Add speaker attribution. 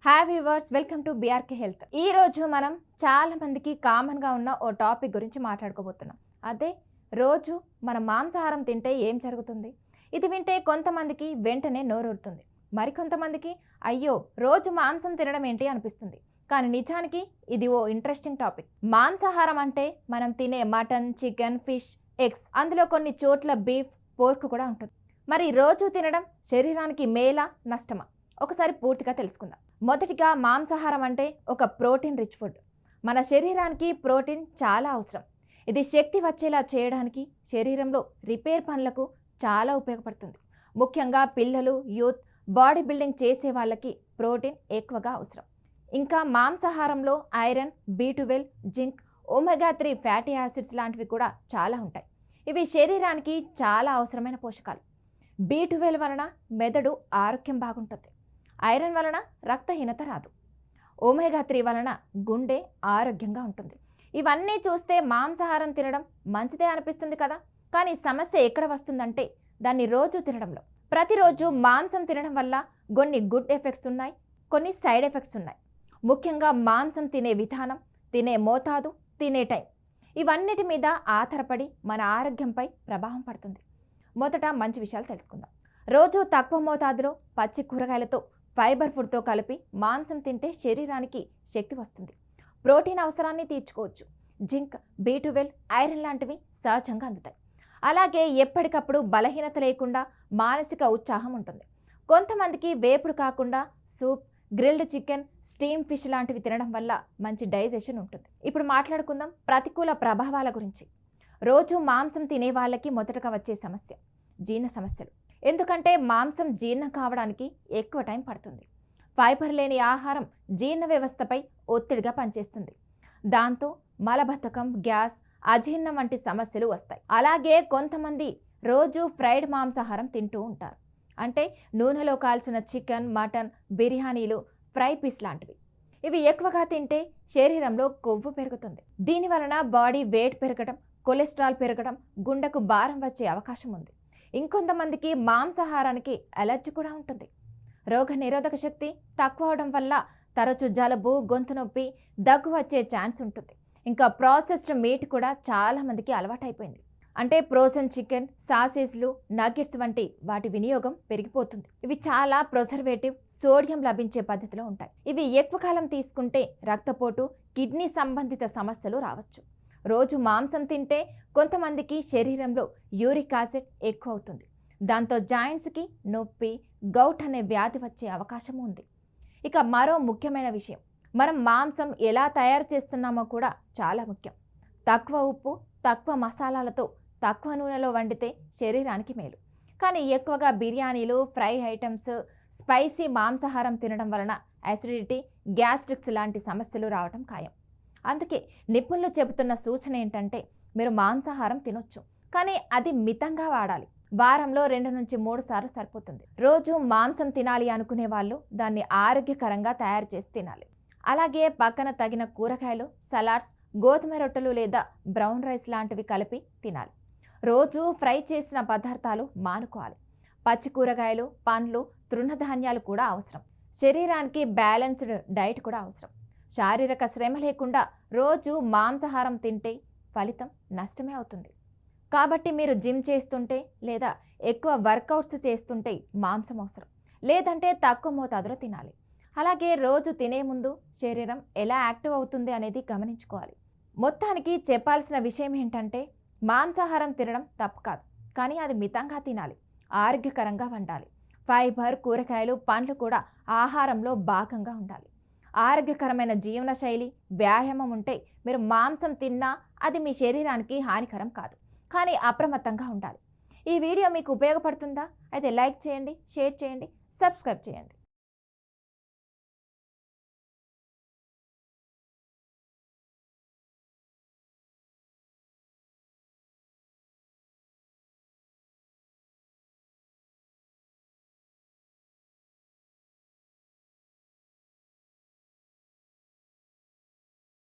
Speaker 1: Hi viewers, welcome to BRK health. ఈ రోజు మనం చాలా మందికి కామన్గా ఉన్న ఓ టాపిక్ గురించి మాట్లాడుకోబోతున్నాం. అదే రోజు మనం మాంసాహారం తింటే ఏం జరుగుతుంది. ఇది వింటే కొంతమందికి వెంటనే నోరూరుతుంది, మరికొంతమందికి అయ్యో రోజు మాంసం తినడం ఏంటి అనిపిస్తుంది. కానీ నిజానికి ఇది ఓ ఇంట్రెస్టింగ్ టాపిక్. మాంసాహారం అంటే మనం తినే మటన్, చికెన్, ఫిష్, ఎగ్స్, అందులో కొన్ని చోట్ల బీఫ్, పోర్క్ కూడా ఉంటుంది. మరి రోజు తినడం శరీరానికి మేలా, నష్టమా? ఒకసారి పూర్తిగా తెలుసుకుందాం. మొదటిగా మాంసాహారం అంటే ఒక ప్రోటీన్ రిచ్ ఫుడ్. మన శరీరానికి ప్రోటీన్ చాలా అవసరం. ఇది శక్తి వచ్చేలా చేయడానికి, శరీరంలో రిపేర్ పనులకు చాలా ఉపయోగపడుతుంది. ముఖ్యంగా పిల్లలు, యూత్, బాడీ బిల్డింగ్ చేసే వాళ్ళకి ప్రోటీన్ ఎక్కువగా అవసరం. ఇంకా మాంసాహారంలో iron, B12, zinc, omega 3 fatty acids లాంటివి కూడా చాలా ఉంటాయి. ఇవి శరీరానికి చాలా అవసరమైన పోషకాలు. B12 వలన మెదడు ఆరోగ్యం బాగుంటుంది. ఐరన్ వలన రక్తహీనత రాదు. ఒమేగా 3 వలన గుండె ఆరోగ్యంగా ఉంటుంది. ఇవన్నీ చూస్తే మాంసాహారం తినడం మంచిదే అనిపిస్తుంది కదా. కానీ సమస్య ఎక్కడ వస్తుందంటే దాన్ని రోజు తినడంలో. ప్రతిరోజు మాంసం తినడం వల్ల కొన్ని గుడ్ ఎఫెక్ట్స్ ఉన్నాయి, కొన్ని సైడ్ ఎఫెక్ట్స్ ఉన్నాయి. ముఖ్యంగా మాంసం తినే విధానం, తినే మోతాదు, తినే టైం, ఇవన్నిటి మీద ఆధారపడి మన ఆరోగ్యంపై ప్రభావం పడుతుంది. మొదట మంచి విషయాలు తెలుసుకుందాం. రోజు తక్కువ మోతాదులో పచ్చి కూరగాయలతో, ఫైబర్ ఫుడ్తో కలిపి మాంసం తింటే శరీరానికి శక్తి వస్తుంది. ప్రోటీన్ అవసరాన్ని తీర్చుకోవచ్చు. జింక్, B12, ఐరన్ లాంటివి సహజంగా అందుతాయి. అలాగే ఎప్పటికప్పుడు బలహీనత లేకుండా మానసిక ఉత్సాహం ఉంటుంది. కొంతమందికి వేపుడు కాకుండా soup, grilled chicken, steam fish లాంటివి తినడం వల్ల మంచి డైజెషన్ ఉంటుంది. ఇప్పుడు మాట్లాడుకుందాం ప్రతికూల ప్రభావాల గురించి. రోజు మాంసం తినే వాళ్ళకి మొదటగా వచ్చే సమస్య జీర్ణ సమస్యలు. ఎందుకంటే మాంసం జీర్ణం కావడానికి ఎక్కువ టైం పడుతుంది. ఫైబర్ లేని ఆహారం జీర్ణ వ్యవస్థపై ఒత్తిడిగా పనిచేస్తుంది. దాంతో మలబద్ధకం, గ్యాస్, అజీర్ణం వంటి సమస్యలు వస్తాయి. అలాగే కొంతమంది రోజు ఫ్రైడ్ మాంసాహారం తింటూ ఉంటారు. అంటే నూనెలో కాల్చిన చికెన్, మటన్, బిర్యానీలు, ఫ్రై పీస్ లాంటివి. ఇవి ఎక్కువగా తింటే శరీరంలో కొవ్వు పెరుగుతుంది. దీనివలన బాడీ వెయిట్ పెరగడం, కొలెస్ట్రాల్ పెరగడం, గుండెకు భారం వచ్చే అవకాశం ఉంది. ఇంకొంతమందికి మాంసాహారానికి అలర్జీ కూడా ఉంటుంది. రోగ నిరోధక శక్తి తక్కువ అవడం వల్ల తరచు జలుబు, గొంతు నొప్పి, దగ్గు వచ్చే ఛాన్స్ ఉంటుంది. ఇంకా ప్రాసెస్డ్ మీట్ కూడా చాలా మందికి అలవాటైపోయింది. అంటే ఫ్రోజన్ చికెన్, సాసేజ్లు, నగ్గెట్స్ వంటి వాటి వినియోగం పెరిగిపోతుంది. ఇవి చాలా ప్రిజర్వేటివ్, సోడియం లభించే పద్ధతిలో ఉంటాయి. ఇవి ఎక్కువ కాలం తీసుకుంటే రక్తపోటు, కిడ్నీ సంబంధిత సమస్యలు రావచ్చు. రోజు మాంసం తింటే కొంతమందికి శరీరంలో యూరిక్ యాసిడ్ ఎక్కువ అవుతుంది. దాంతో జాయింట్స్కి నొప్పి, గౌట్ అనే వ్యాధి వచ్చే అవకాశం ఉంది. ఇక మరో ముఖ్యమైన విషయం, మనం మాంసం ఎలా తయారు చేస్తున్నామో కూడా చాలా ముఖ్యం. తక్కువ ఉప్పు, తక్కువ మసాలాలతో, తక్కువ నూనెలో వండితే శరీరానికి మేలు. కానీ ఎక్కువగా బిర్యానీలు, ఫ్రై ఐటమ్స్, స్పైసీ మాంసాహారం తినడం వలన యాసిడిటీ, గ్యాస్ట్రిక్స్ లాంటి సమస్యలు రావడం ఖాయం. అందుకే నిపుణులు చెబుతున్న సూచన ఏంటంటే మీరు మాంసాహారం తినొచ్చు, కానీ అది మితంగా వాడాలి. వారంలో 2 నుంచి 3 సార్లు సరిపోతుంది. రోజు మాంసం తినాలి అనుకునే వాళ్ళు దాన్ని ఆరోగ్యకరంగా తయారు చేసి తినాలి. అలాగే పక్కన తగిన కూరగాయలు, సలాడ్స్, గోధుమ రొట్టెలు లేదా బ్రౌన్ రైస్ లాంటివి కలిపి తినాలి. రోజు ఫ్రై చేసిన పదార్థాలు మానుకోవాలి. పచ్చి కూరగాయలు, పండ్లు, తృణధాన్యాలు కూడా అవసరం. శరీరానికి బ్యాలెన్స్డ్ డైట్ కూడా అవసరం. శారీరక శ్రమ లేకుండా రోజు మాంసాహారం తింటే ఫలితం నష్టమే అవుతుంది. కాబట్టి మీరు జిమ్ చేస్తుంటే లేదా ఎక్కువ వర్కౌట్స్ చేస్తుంటే మాంసం అవసరం, లేదంటే తక్కువ మోతాదులో తినాలి. అలాగే రోజు తినే ముందు శరీరం ఎలా యాక్టివ్ అవుతుంది అనేది గమనించుకోవాలి. మొత్తానికి చెప్పాల్సిన విషయం ఏంటంటే మాంసాహారం తినడం తప్పు కాదు, కానీ అది మితంగా తినాలి, ఆరోగ్యకరంగా వండాలి. ఫైబర్, కూరగాయలు, పండ్లు కూడా ఆహారంలో భాగంగా ఉండాలి. ఆరోగ్యకరమైన జీవనశైలి, వ్యాయామం ఉంటే మీరు మాంసం తిన్నా అది మీ శరీరానికి హానికరం కాదు. కానీ అప్రమత్తంగా ఉండాలి. ఈ వీడియో మీకు ఉపయోగపడుతుందా? అయితే లైక్ చేయండి, షేర్ చేయండి, సబ్స్క్రైబ్ చేయండి.